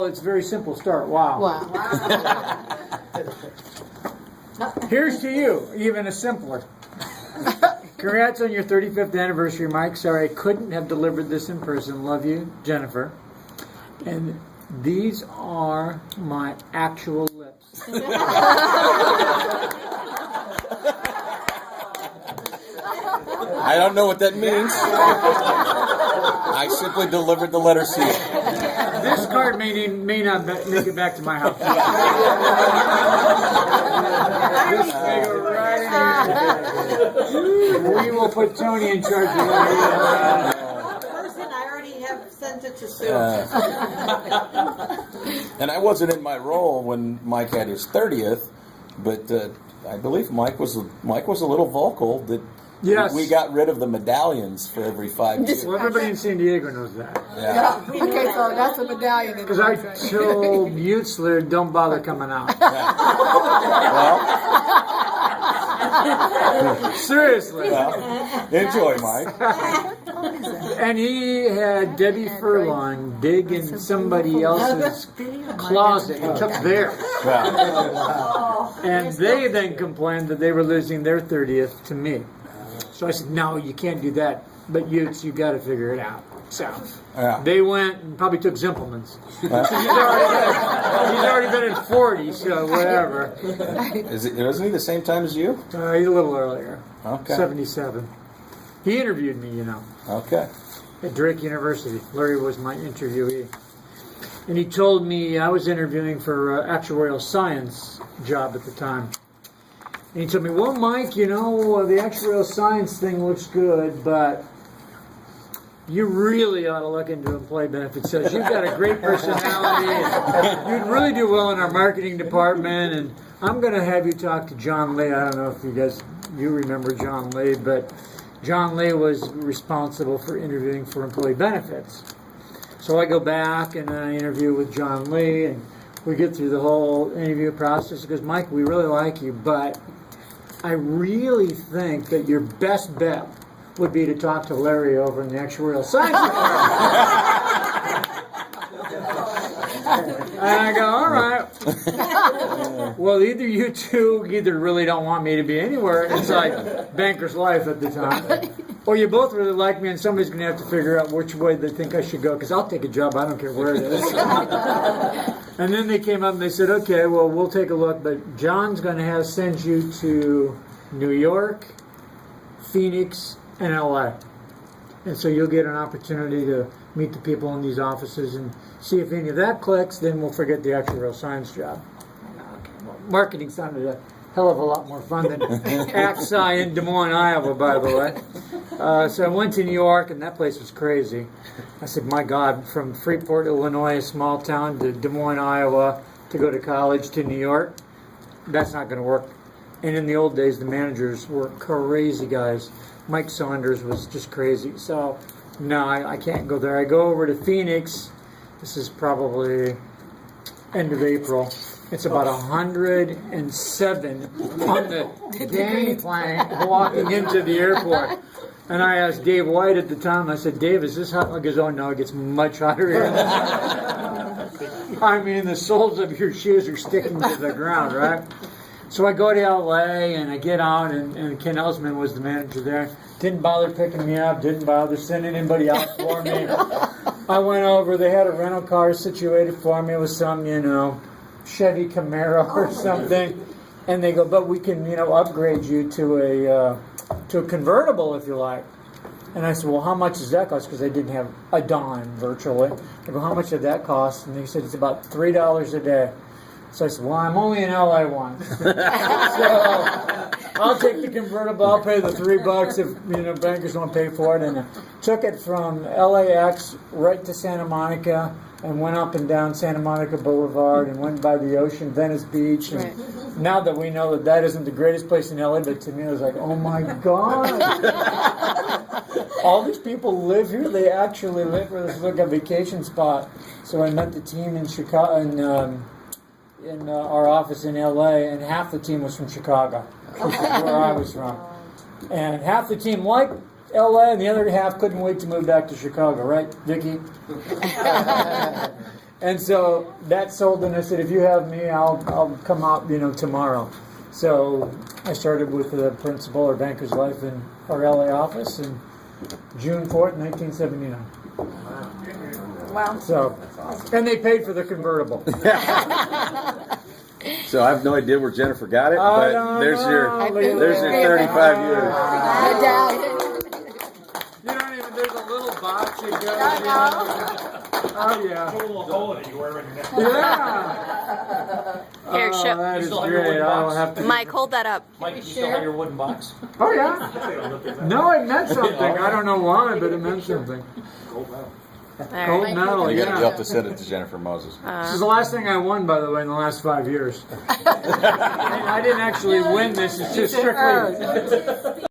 It's a very simple start. Wow. Here's to you, even a simpler. Congrats on your 35th anniversary, Mike. Sorry I couldn't have delivered this in person. Love you, Jennifer. And these are my actual lips. I don't know what that means. I simply delivered the letter C. This card may not make it back to my house. This may go right in here. We will put Tony in charge of that. Person, I already have sent it to Sue. And I wasn't in my role when Mike had his 30th, but I believe Mike was a little vocal that Yes. we got rid of the medallions for every 5 years. Well, everybody in San Diego knows that. Yeah. Okay, so that's a medallion. Because I told Butzler, don't bother coming out. Well, Seriously. well, enjoy, Mike. And he had Debbie Furlong dig in somebody else's closet and took theirs. Yeah. And they then complained that they were losing their 30th to me. So I said, no, you can't do that. But you got to figure it out. So Yeah. they went and probably took Zimpelman's. He's already been at 40, so whatever. Wasn't he the same time as you? He's a little earlier. Okay. 77. He interviewed me, Okay. at Drake University. Larry was my interviewee. And he told me I was interviewing for actuarial science job at the time. And he told me, well, Mike, the actuarial science thing looks good, but you really ought to look into employee benefits. So you've got a great personality, and you'd really do well in our marketing department, and I'm going to have you talk to John Lee. I don't know if you remember John Lee, but John Lee was responsible for interviewing for employee benefits. So I go back and I interview with John Lee, and we get through the whole interview process. He goes, Mike, we really like you, but I really think that your best bet would be to talk to Larry over in the actuarial science department. And I go, all right. Well, either you two really don't want me to be anywhere inside Banker's Life at the time, or you both really like me, and somebody's going to have to figure out which way they think I should go, because I'll take a job. I don't care where it is. And then they came up and they said, okay, well, we'll take a look, but John's going to send you to New York, Phoenix, and LA. And so you'll get an opportunity to meet the people in these offices and see if any of that clicks, then we'll forget the actuarial science job. Marketing sounded a hell of a lot more fun than AXI in Des Moines, Iowa, by the way. So I went to New York, and that place was crazy. I said, my God, from Freeport, Illinois, a small town, to Des Moines, Iowa, to go to college to New York, that's not going to work. And in the old days, the managers were crazy guys. Mike Saunders was just crazy. So, no, I can't go there. I go over to Phoenix. This is probably end of April. It's about 107 on the gangplank walking into the airport. And I asked Dave White at the time, I said, Dave, is this hot? He goes, oh no, it gets much hotter here. I mean, the soles of your shoes are sticking to the ground, right? So I go to LA and I get out, and Ken Elsman was the manager there. Didn't bother picking me up, didn't bother sending anybody out for me. I went over, they had a rental car situated for me with some, Chevy Camaro or something. And they go, but we can, upgrade you to a convertible if you like. And I said, well, how much does that cost? Because I didn't have a dime virtually. I go, how much did that cost? And they said, it's about $3 a day. So I said, well, I'm only in LA once. So I'll take the convertible. I'll pay the $3 if, bankers won't pay for it. And I took it from LAX right to Santa Monica and went up and down Santa Monica Boulevard and went by the ocean, Venice Beach. And now that we know that isn't the greatest place in LA, but to me it was like, oh my God. All these people live here. They actually live here. This is like a vacation spot. So I met the team in Chicago, in our office in LA, and half the team was from Chicago, which is where I was from. And half the team liked LA, and the other half couldn't wait to move back to Chicago, right, Vicki? And so that sold, and I said, if you have me, I'll come out, tomorrow. So I started with the principal or Bankers Life in our LA office in June 4th, 1979. Wow. So, and they paid for the convertible. So I have no idea where Jennifer got it, I but don't there's know. your 35 years. Medallion. You don't even, there's a little box that goes I in. know. Oh, yeah. Put a little hole in it, you wear it in your neck. Yeah. Here, Oh, show. that You is still have your great. wooden I'll box? have to. Mike, hold that up. Mike, you still have your wooden box? Oh, yeah. No, it meant something. I don't know why, but it meant something. All Gold right. medal, You'll yeah. have to send it to Jennifer Moses. This is the last thing I won, by the way, in the last 5 years. I didn't actually win this. It's just strictly